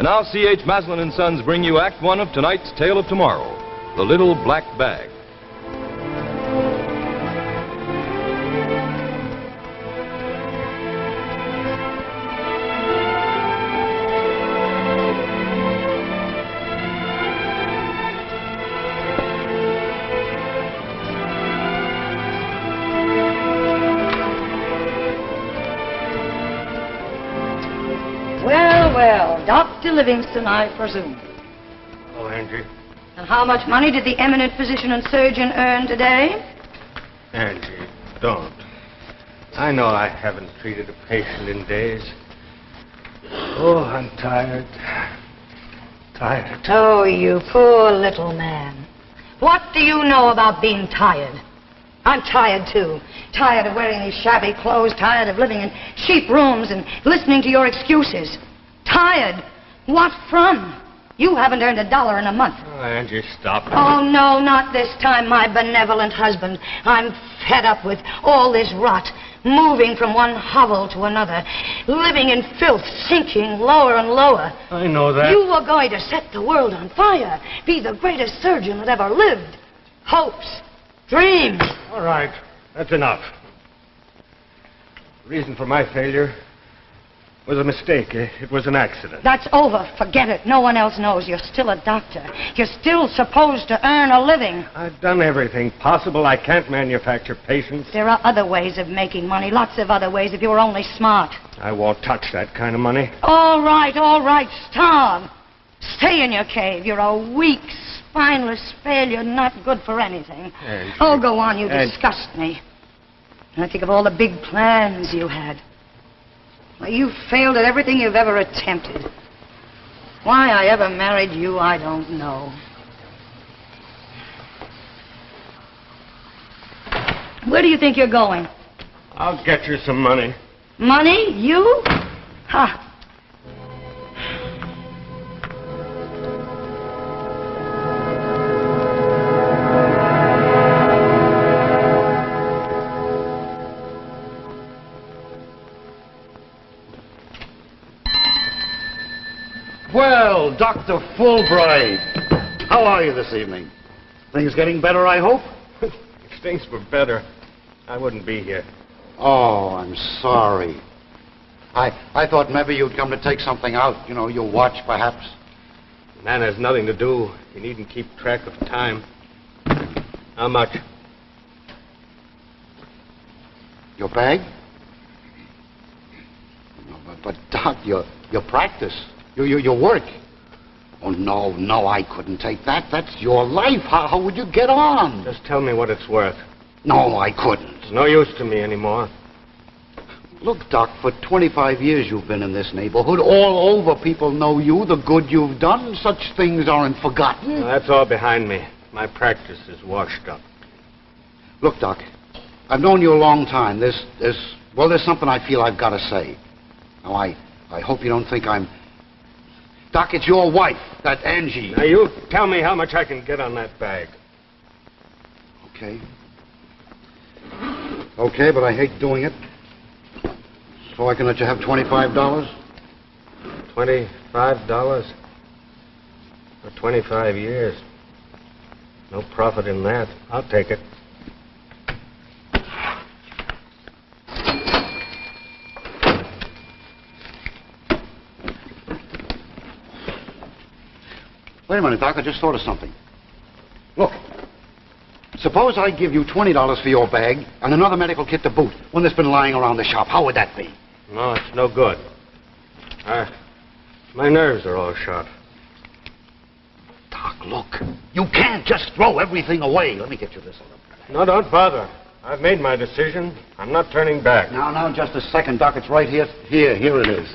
And now C.H. Maslin & Sons bring you Act One of tonight's Tale of Tomorrow, The Little Black Bag. Well, Dr. Livingston, I presume. Oh, Angie. And how much money did the eminent physician and surgeon earn today? Angie, don't. I know I haven't treated a patient in days. Oh, I'm tired. Tired. Oh, you poor little man. What do you know about being tired? I'm tired, too. Tired of wearing these shabby clothes, tired of living in cheap rooms and listening to your excuses. Tired? What from? You haven't earned $1 in a month. Oh, Angie, stop it. Oh, no, not this time, my benevolent husband. I'm fed up with all this rot, moving from one hovel to another, living in filth, sinking lower and lower. I know that. You were going to set the world on fire, be the greatest surgeon that ever lived. Hopes, dreams. All right, that's enough. The reason for my failure was a mistake. It was an accident. That's over. Forget it. No one else knows. You're still a doctor. You're still supposed to earn a living. I've done everything possible. I can't manufacture patients. There are other ways of making money. Lots of other ways if you were only smart. I won't touch that kind of money. All right. Starve. Stay in your cave. You're a weak, spineless failure, not good for anything. Angie. Oh, go on. You disgust me. And I think of all the big plans you had. Well, you failed at everything you've ever attempted. Why I ever married you, I don't know. Where do you think you're going? I'll get you some money. Money? You? Ha! Well, Dr. Fulbright, how are you this evening? Things getting better, I hope? If things were better, I wouldn't be here. Oh, I'm sorry. I thought maybe you'd come to take something out, you know, your watch, perhaps. The man has nothing to do. You needn't keep track of time. How much? Your bag? No, but Doc, your practice, your work. Oh, no, I couldn't take that. That's your life. How would you get on? Just tell me what it's worth. No, I couldn't. It's no use to me anymore. Look, Doc, for 25 years you've been in this neighborhood. All over people know you, the good you've done. Such things aren't forgotten. Well, that's all behind me. My practice is washed up. Look, Doc, I've known you a long time. There's something I feel I've got to say. Now, I hope you don't think I'm... Doc, it's your wife, that Angie. Now, you tell me how much I can get on that bag. Okay. Okay, but I hate doing it. So I can let you have $25? $25? For 25 years. No profit in that. I'll take it. Wait a minute, Doc. I just thought of something. Look, suppose I give you $20 for your bag and another medical kit to boot, one that's been lying around the shop. How would that be? No, it's no good. My nerves are all shot. Doc, look. You can't just throw everything away. Let me get you this. No, don't bother. I've made my decision. I'm not turning back. Now, just a second, Doc. It's right here. Here it is.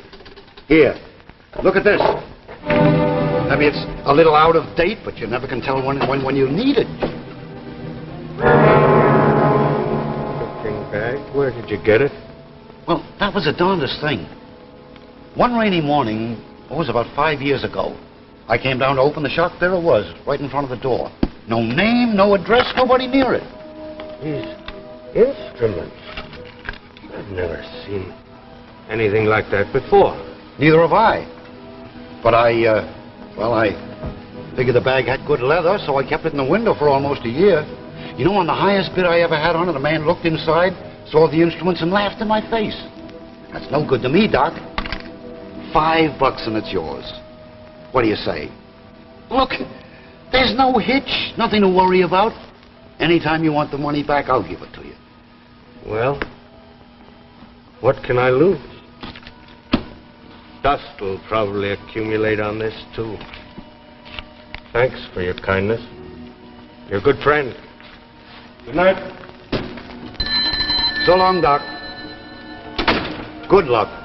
Here. Look at this. Maybe it's a little out of date, but you never can tell when you need it. Looking back, where did you get it? Well, that was the darndest thing. One rainy morning, it was about 5 years ago, I came down to open the shop. There it was, right in front of the door. No name, no address, nobody near it. These instruments. I've never seen anything like that before. Neither have I. But I figured the bag had good leather, so I kept it in the window for almost a year. You know, on the highest bid I ever had on it, a man looked inside, saw the instruments, and laughed in my face. That's no good to me, Doc. $5 and it's yours. What do you say? Look, there's no hitch, nothing to worry about. Anytime you want the money back, I'll give it to you. Well, what can I lose? Dust will probably accumulate on this, too. Thanks for your kindness. You're a good friend. Good night. So long, Doc. Good luck.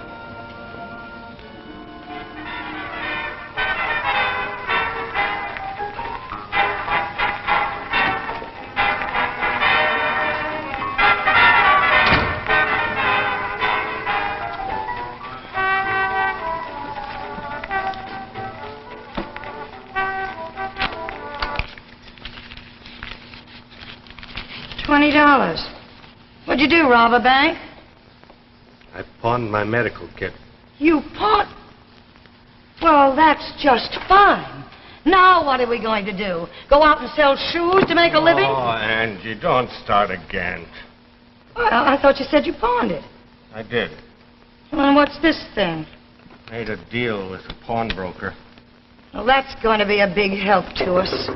$20. What'd you do, rob a bank? I pawned my medical kit. You pawned? Well, that's just fine. Now what are we going to do? Go out and sell shoes to make a living? Oh, Angie, don't start again. Well, I thought you said you pawned it. I did. Well, and what's this thing? Made a deal with a pawnbroker. Well, that's going to be a big help to us.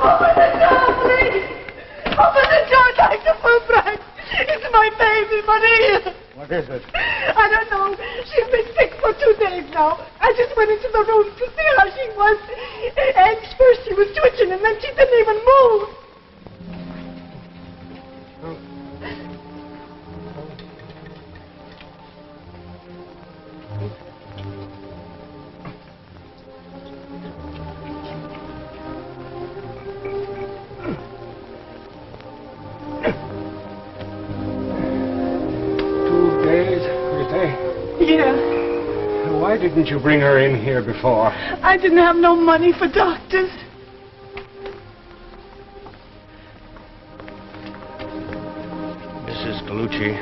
Open the door, please! Open the door, Dr. Fulbright! It's my baby, Maria! What is it? I don't know. She's been sick for 2 days now. I just went into the room to see how she was. And first she was twitching, and then she didn't even move. Yeah. Why didn't you bring her in here before? I didn't have no money for doctors. Mrs. Gallucci,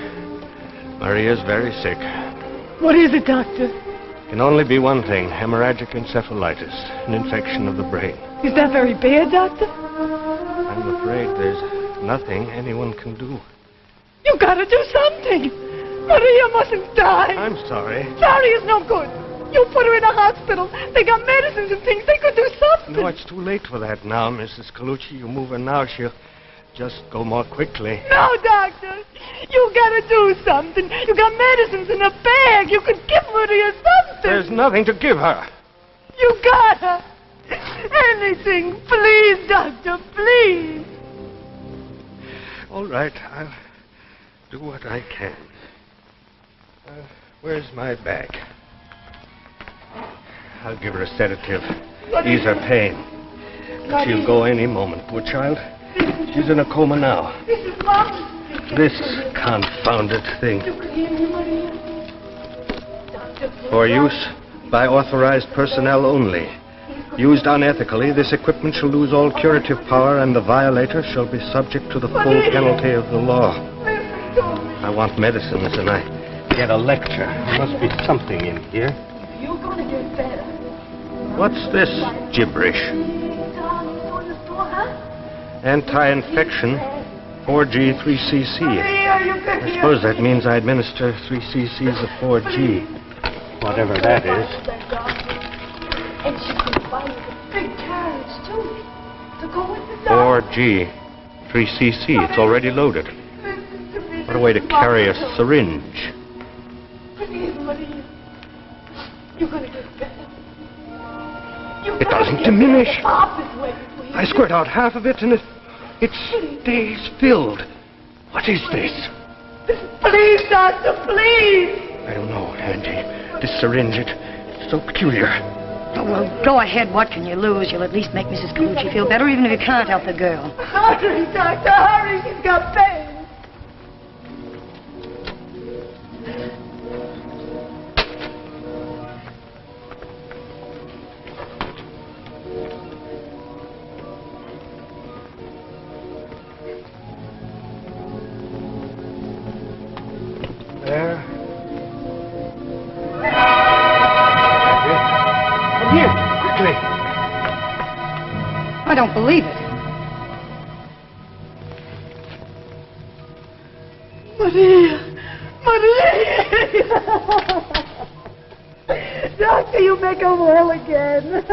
Maria's very sick. What is it, doctor? Can only be one thing, hemorrhagic encephalitis, an infection of the brain. Is that very bad, doctor? I'm afraid there's nothing anyone can do. You gotta do something. Maria mustn't die. I'm sorry. Sorry is no good. You put her in a hospital. They got medicines and things. They could do something. No, it's too late for that now, Mrs. Gallucci. You move her now, she'll just go more quickly. No, doctor. You gotta do something. You got medicines in a bag. You could give Maria something. There's nothing to give her. You gotta. Anything. Please, doctor, please. All right, I'll do what I can. Where's my bag? I'll give her a sedative. Ease her pain. She'll go any moment, poor child. She's in a coma now. This is Mom. This confounded thing. For use by authorized personnel only. Used unethically, this equipment shall lose all curative power, and the violator shall be subject to the full penalty of the law. I want medicines, and I get a lecture. There must be something in here. You're gonna get better. What's this gibberish? Anti-infection, 4G, 3cc. I suppose that means I administer 3 cc's of 4G. Whatever that is. And she can buy you a big carriage, too, to go with the 4G, 3cc. It's already loaded. What a way to carry a syringe. Please, Maria. You're gonna get better. It doesn't diminish. Pop is waiting for you. I squirt out half of it, and it stays filled. What is this? Please, doctor, please. I don't know, Angie. This syringe, it's so peculiar. Oh, well, go ahead. What can you lose? You'll at least make Mrs. Gallucci feel better, even if you can't help the girl. Hurry, doctor, hurry. She's got pain. There. Here, quickly. I don't believe it. Maria! Doctor, you make her well again.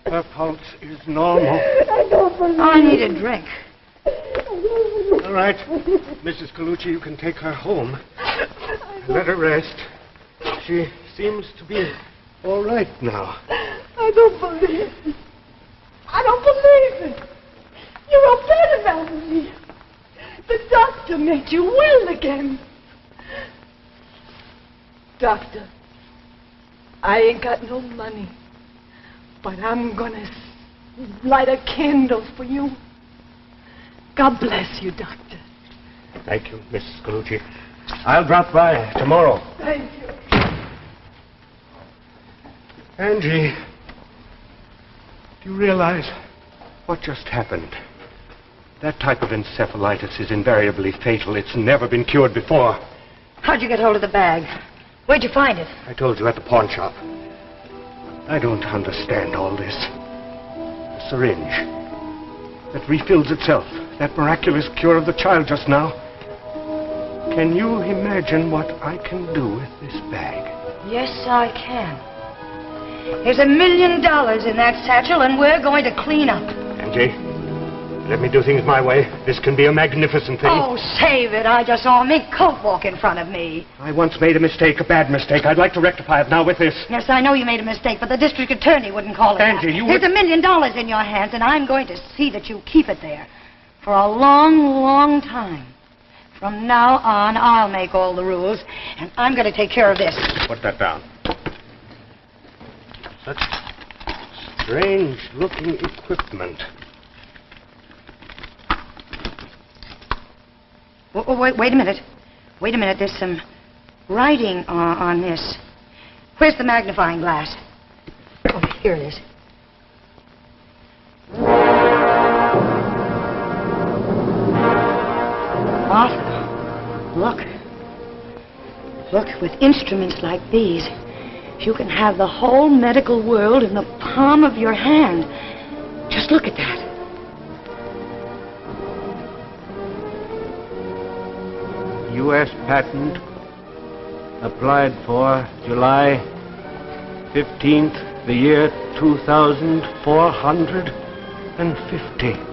Her pulse is normal. I don't believe I need a drink. All right. Mrs. Colucci, you can take her home. Let her rest. She seems to be all right now. I don't believe it. I don't believe it. You're upset about me. The doctor made you well again. Doctor, I ain't got no money, but I'm gonna light a candle for you. God bless you, Doctor. Thank you, Mrs. Colucci. I'll drop by tomorrow. Thank you. Angie, do you realize what just happened? That type of encephalitis is invariably fatal. It's never been cured before. How'd you get hold of the bag? Where'd you find it? I told you at the pawn shop. I don't understand all this. A syringe that refills itself. That miraculous cure of the child just now. Can you imagine what I can do with this bag? Yes, I can. There's $1 million in that satchel, and we're going to clean up. Angie, let me do things my way. This can be a magnificent thing. Oh, save it. I just saw a mink coat walk in front of me. I once made a mistake, a bad mistake. I'd like to rectify it now with this. Yes, I know you made a mistake, but the district attorney wouldn't call it Angie, that. you There's would- $1 million in your hands, and I'm going to see that you keep it there for a long, long time. From now on, I'll make all the rules, and I'm going to take care of this. Put that down. Such strange-looking equipment. Wait a minute. Wait a minute. There's some writing on this. Where's the magnifying glass? Oh, here it is. Arthur, look. Look, with instruments like these, you can have the whole medical world in the palm of your hand. Just look at that. U.S. patent applied for July 15th, the year 2450.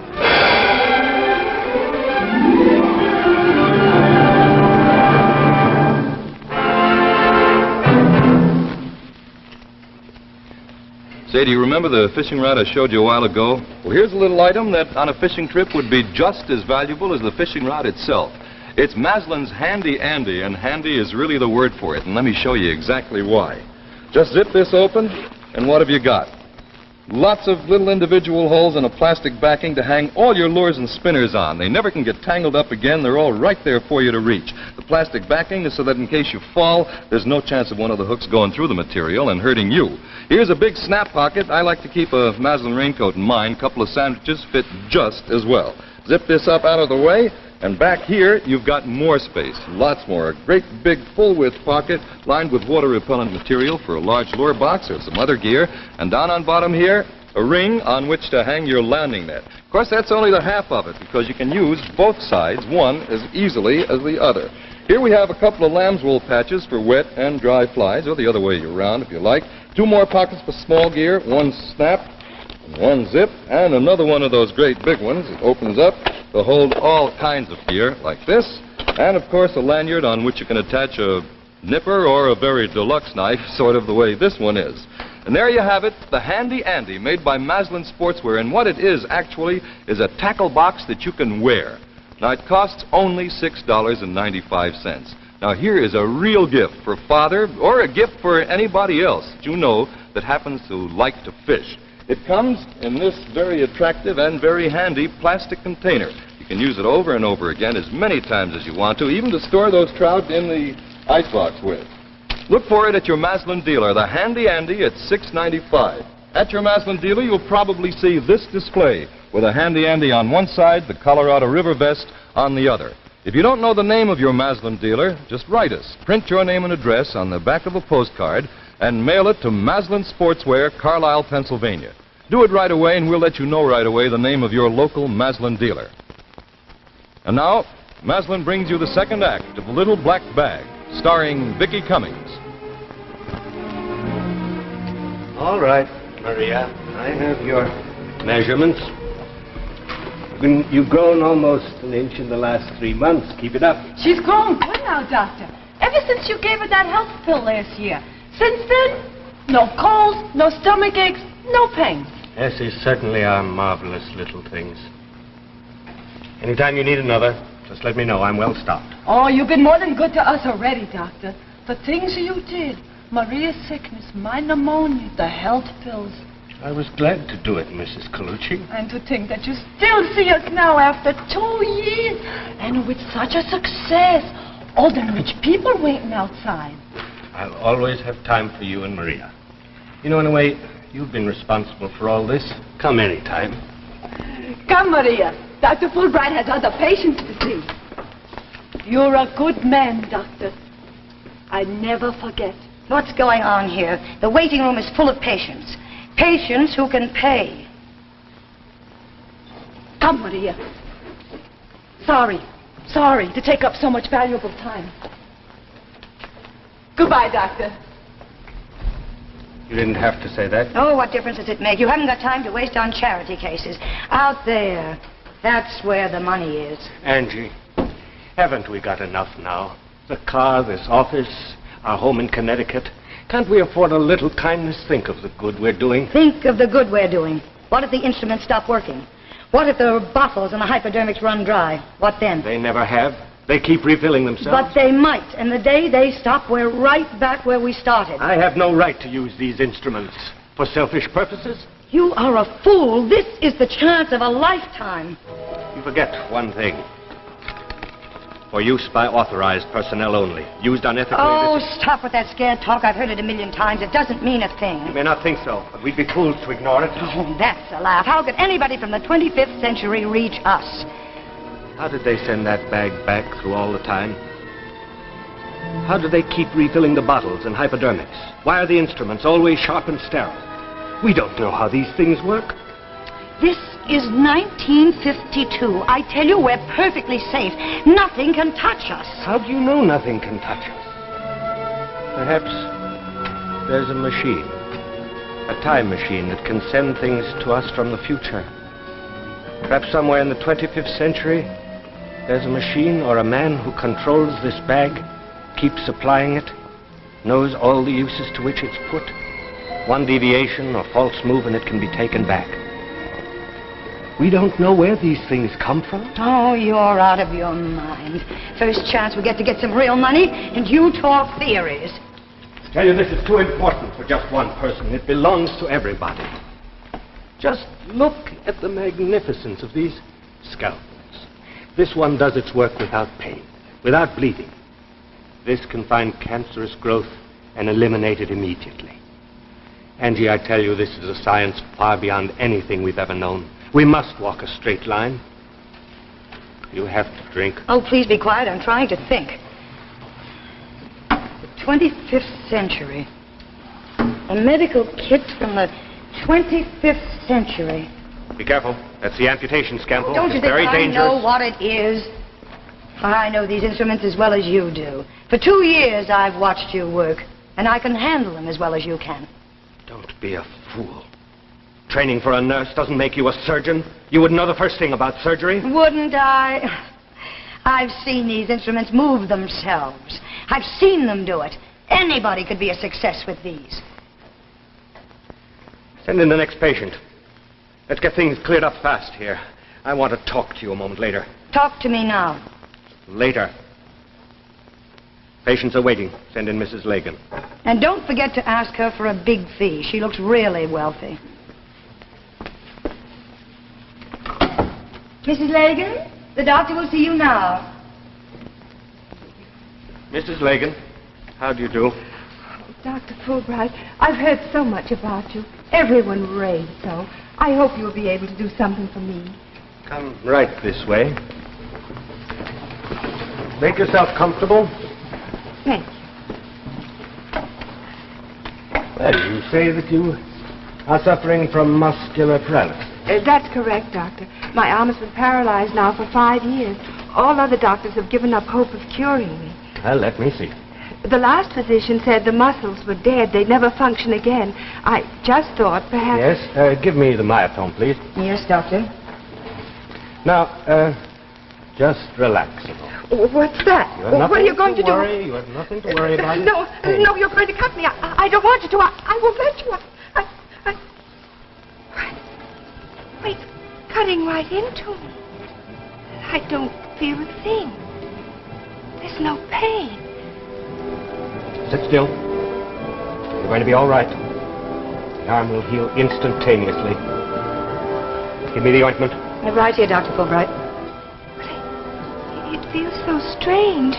Say, do you remember the fishing rod I showed you a while ago? Well, here's a little item that on a fishing trip would be just as valuable as the fishing rod itself. It's Maslin's Handy Andy, and handy is really the word for it, and let me show you exactly why. Just zip this open, and what have you got? Lots of little individual holes and a plastic backing to hang all your lures and spinners on. They never can get tangled up again. They're all right there for you to reach. The plastic backing is so that in case you fall, there's no chance of one of the hooks going through the material and hurting you. Here's a big snap pocket. I like to keep a Maslin raincoat in mine. A couple of sandwiches fit just as well. Zip this up out of the way. And back here, you've got more space, lots more. A great big full-width pocket lined with water-repellent material for a large lure box or some other gear. And down on bottom here, a ring on which to hang your landing net. Of course, that's only the half of it, because you can use both sides, one as easily as the other. Here we have a couple of lamb's wool patches for wet and dry flies, or the other way around if you like. Two more pockets for small gear, one snap, one zip, and another one of those great big ones. It opens up to hold all kinds of gear, like this. And, of course, a lanyard on which you can attach a nipper or a very deluxe knife, sort of the way this one is. And there you have it, the Handy Andy, made by Maslin Sportswear. And what it is, actually, is a tackle box that you can wear. Now, it costs only $6.95. Now, here is a real gift for Father, or a gift for anybody else that you know that happens to like to fish. It comes in this very attractive and very handy plastic container. You can use it over and over again as many times as you want to, even to store those trout in the icebox with. Look for it at your Maslin dealer, the Handy Andy at $6.95. At your Maslin dealer, you'll probably see this display with a Handy Andy on one side, the Colorado River vest on the other. If you don't know the name of your Maslin dealer, just write us. Print your name and address on the back of a postcard, and mail it to Maslin Sportswear, Carlisle, Pennsylvania. Do it right away, and we'll let you know right away the name of your local Maslin dealer. And now, Maslin brings you the second act of The Little Black Bag, starring Vicki Cummings. All right, Maria. I have your measurements. You've grown almost an inch in the last 3 months. Keep it up. She's grown good now, Doctor. Ever since you gave her that health pill last year. Since then, no colds, no stomach aches, no pain. Yes, these certainly are marvelous little things. Anytime you need another, just let me know. I'm well stocked. Oh, you've been more than good to us already, Doctor. The things you did. Maria's sickness, my pneumonia, the health pills. I was glad to do it, Mrs. Colucci. And to think that you still see us now after 2 years. And with such a success. All the rich people waiting outside. I'll always have time for you and Maria. You know, in a way, you've been responsible for all this. Come anytime. Come, Maria. Dr. Fulbright has other patients to see. You're a good man, Doctor. I never forget. What's going on here? The waiting room is full of patients. Patients who can pay. Come, Maria. Sorry to take up so much valuable time. Goodbye, Doctor. You didn't have to say that. Oh, what difference does it make? You haven't got time to waste on charity cases. Out there, that's where the money is. Angie, haven't we got enough now? The car, this office, our home in Connecticut. Can't we afford a little kindness? Think of the good we're doing. Think of the good we're doing. What if the instruments stop working? What if the bottles and the hypodermics run dry? What then? They never have. They keep refilling themselves. But they might, and the day they stop, we're right back where we started. I have no right to use these instruments for selfish purposes. You are a fool. This is the chance of a lifetime. You forget one thing. For use by authorized personnel only. Used unethically. Oh, stop with that scared talk. I've heard it a million times. It doesn't mean a thing. You may not think so, but we'd be fools to ignore it. Oh, that's a laugh. How could anybody from the 25th century reach us? How did they send that bag back through all the time? How do they keep refilling the bottles and hypodermics? Why are the instruments always sharp and sterile? We don't know how these things work. This is 1952. I tell you, we're perfectly safe. Nothing can touch us. How do you know nothing can touch us? Perhaps there's a machine. A time machine that can send things to us from the future. Perhaps somewhere in the 25th century, there's a machine or a man who controls this bag, keeps supplying it, knows all the uses to which it's put. One deviation or false move and it can be taken back. We don't know where these things come from. Oh, you're out of your mind. First chance we get to get some real money, and you talk theories. I tell you, this is too important for just one person. It belongs to everybody. Just look at the magnificence of these scalpels. This one does its work without pain, without bleeding. This can find cancerous growth and eliminate it immediately. Angie, I tell you, this is a science far beyond anything we've ever known. We must walk a straight line. You have to drink. Oh, please be quiet. I'm trying to think. The 25th century. A medical kit from the 25th century. Be careful. That's the amputation scalpel. Don't you It's think very I dangerous. know what it is? I know these instruments as well as you do. For 2 years I've watched you work, and I can handle them as well as you can. Don't be a fool. Training for a nurse doesn't make you a surgeon. You would know the first thing about surgery. Wouldn't I? I've seen these instruments move themselves. I've seen them do it. Anybody could be a success with these. Send in the next patient. Let's get things cleared up fast here. I want to talk to you a moment later. Talk to me now. Later. Patients are waiting. Send in Mrs. Lagan. And don't forget to ask her for a big fee. She looks really wealthy. Mrs. Lagan, the doctor will see you now. Mrs. Lagan, how do you do? Dr. Fulbright, I've heard so much about you. Everyone raves so. I hope you'll be able to do something for me. Come right this way. Make yourself comfortable. Thank you. Well, you say that you are suffering from muscular paralysis. That's correct, Doctor. My arm has been paralyzed now for 5 years. All other doctors have given up hope of curing me. Well, let me see. The last physician said the muscles were dead. They'd never function again. I just thought perhaps... Yes, give me the myophone, please. Yes, Doctor. Now, just relax a moment. What's that? What are you going to do? You have nothing to worry about. No, no, you're going to cut me. I don't want you to. I won't let you. Wait, cutting right into me. I don't feel a thing. There's no pain. Sit still. You're going to be all right. The arm will heal instantaneously. Give me the ointment. Right here, Dr. Fulbright. It feels so strange.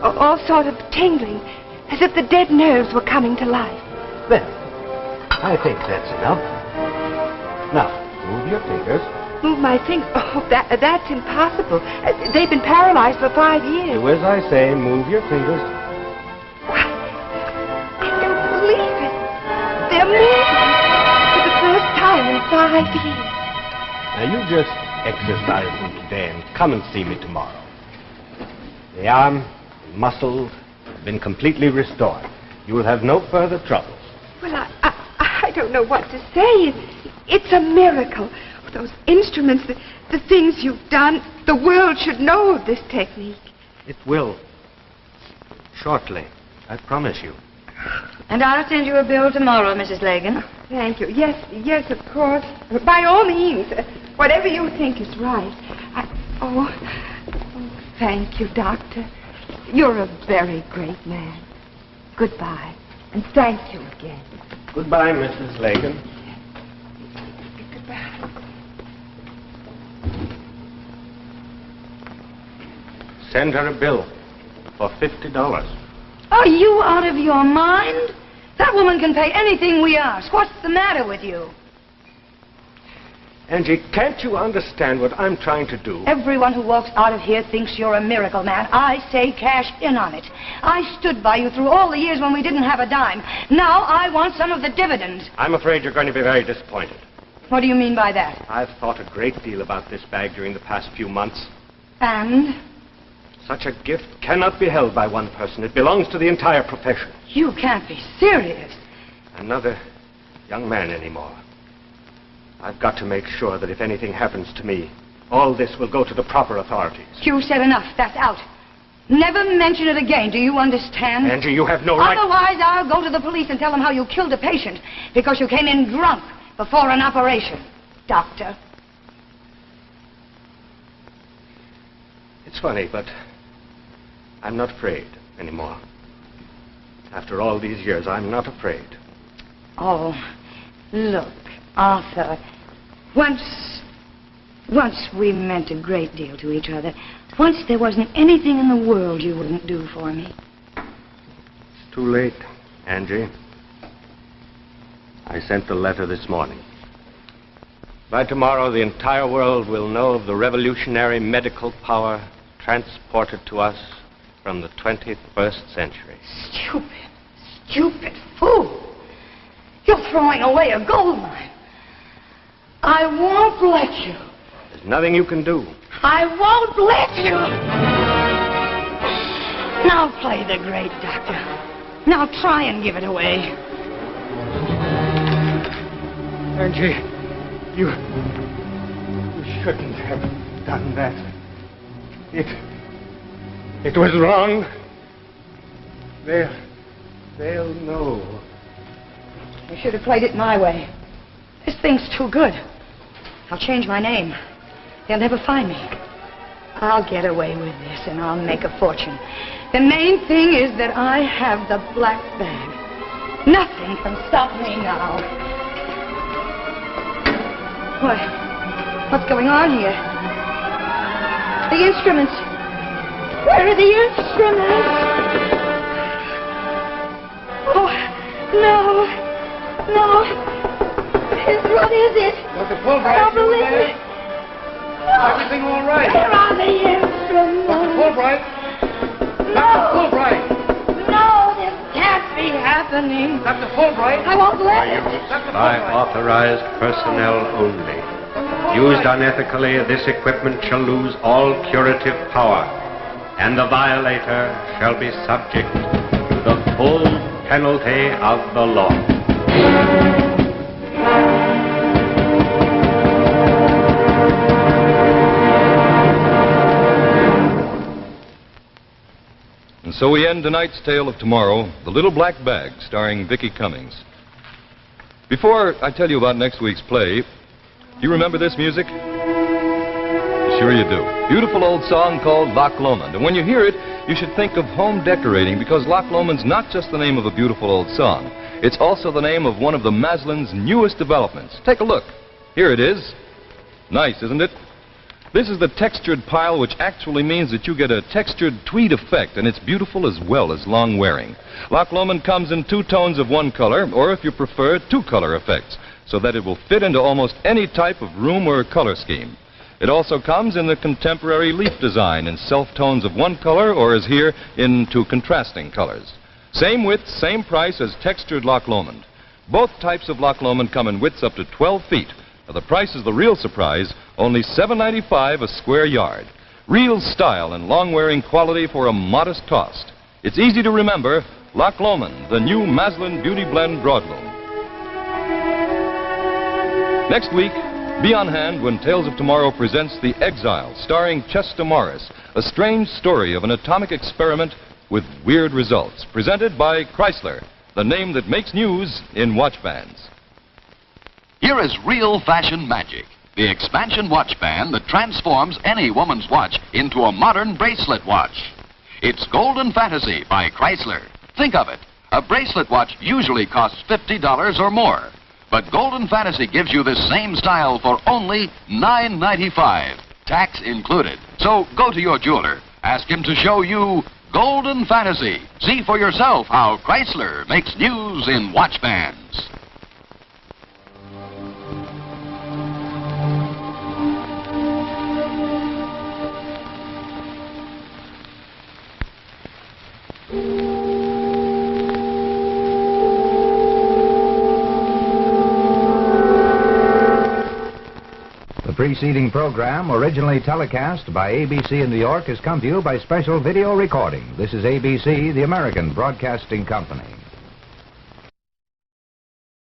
All sort of tingling. As if the dead nerves were coming to life. Well, I think that's enough. Now, move your fingers. Move my fingers? Oh, that's impossible. They've been paralyzed for 5 years. Do as I say. Move your fingers. Why, I don't believe it. They're moving for the first time in 5 years. Now, you just exercise them today and come and see me tomorrow. The arm and muscles have been completely restored. You will have no further trouble. Well, I don't know what to say. It's a miracle. Those instruments, the things you've done, the world should know of this technique. It will. Shortly. I promise you. And I'll send you a bill tomorrow, Mrs. Lagan. Thank you. Yes, of course. By all means. Whatever you think is right. Oh, thank you, Doctor. You're a very great man. Goodbye. And thank you again. Goodbye, Mrs. Lagan. Goodbye. Send her a bill for $50. Are you out of your mind? That woman can pay anything we ask. What's the matter with you? Angie, can't you understand what I'm trying to do? Everyone who walks out of here thinks you're a miracle man. I say cash in on it. I stood by you through all the years when we didn't have a dime. Now I want some of the dividends. I'm afraid you're going to be very disappointed. What do you mean by that? I've thought a great deal about this bag during the past few months. And? Such a gift cannot be held by one person. It belongs to the entire profession. You can't be serious. I'm not a young man anymore. I've got to make sure that if anything happens to me, all this will go to the proper authorities. You said enough. That's out. Never mention it again. Do you understand? Angie, you have no right... Otherwise, I'll go to the police and tell them how you killed a patient because you came in drunk before an operation. Doctor. It's funny, but I'm not afraid anymore. After all these years, I'm not afraid. Oh, look, Arthur. Once we meant a great deal to each other. Once there wasn't anything in the world you wouldn't do for me. It's too late, Angie. I sent the letter this morning. By tomorrow, the entire world will know of the revolutionary medical power transported to us from the 21st century. Stupid fool. You're throwing away a gold mine. I won't let you. There's nothing you can do. I won't let you. Now play the great doctor. Now try and give it away. Angie, you shouldn't have done that. It was wrong. They'll know. You should have played it my way. This thing's too good. I'll change my name. They'll never find me. I'll get away with this and I'll make a fortune. The main thing is that I have the black bag. Nothing can stop me now. What? What's going on here? The instruments. Where are the instruments? Oh, no. What is it? Dr. Fulbright, I don't believe it. No. everything all right? Where are the instruments? Dr. Fulbright! No. Dr. Fulbright! No, this can't be happening. happening. Dr. Fulbright. I won't let it. By authorized personnel only. Used unethically, this equipment shall lose all curative power, and the violator shall be subject to the full penalty of the law. And so we end tonight's tale of tomorrow, The Little Black Bag, starring Vicki Cummings. Before I tell you about next week's play, do you remember this music? Sure you do. Beautiful old song called Loch Lomond. And when you hear it, you should think of home decorating, because Loch Lomond's not just the name of a beautiful old song. It's also the name of one of the Maslin's newest developments. Take a look. Here it is. Nice, isn't it? This is the textured pile, which actually means that you get a textured tweed effect, and it's beautiful as well as long-wearing. Loch Lomond comes in 2 tones of one color, or if you prefer, 2 color effects, so that it will fit into almost any type of room or color scheme. It also comes in the contemporary leaf design in self-tones of one color, or as here, in 2 contrasting colors. Same width, same price as textured Loch Lomond. Both types of Loch Lomond come in widths up to 12 feet. Now, the price is the real surprise, only $7.95 a square yard. Real style and long-wearing quality for a modest cost. It's easy to remember, Loch Lomond, the new Maslin Beauty Blend Broadloom. Next week, be on hand when Tales of Tomorrow presents The Exile, starring Chester Morris, a strange story of an atomic experiment with weird results. Presented by Chrysler, the name that makes news in watch bands. Here is real fashion magic. The expansion watch band that transforms any woman's watch into a modern bracelet watch. It's Golden Fantasy by Chrysler. Think of it. A bracelet watch usually costs $50 or more. But Golden Fantasy gives you this same style for only $9.95, tax included. So go to your jeweler. Ask him to show you Golden Fantasy. See for yourself how Chrysler makes news in watch bands. The preceding program, originally telecast by ABC in New York, has come to you by special video recording. This is ABC, the American Broadcasting Company.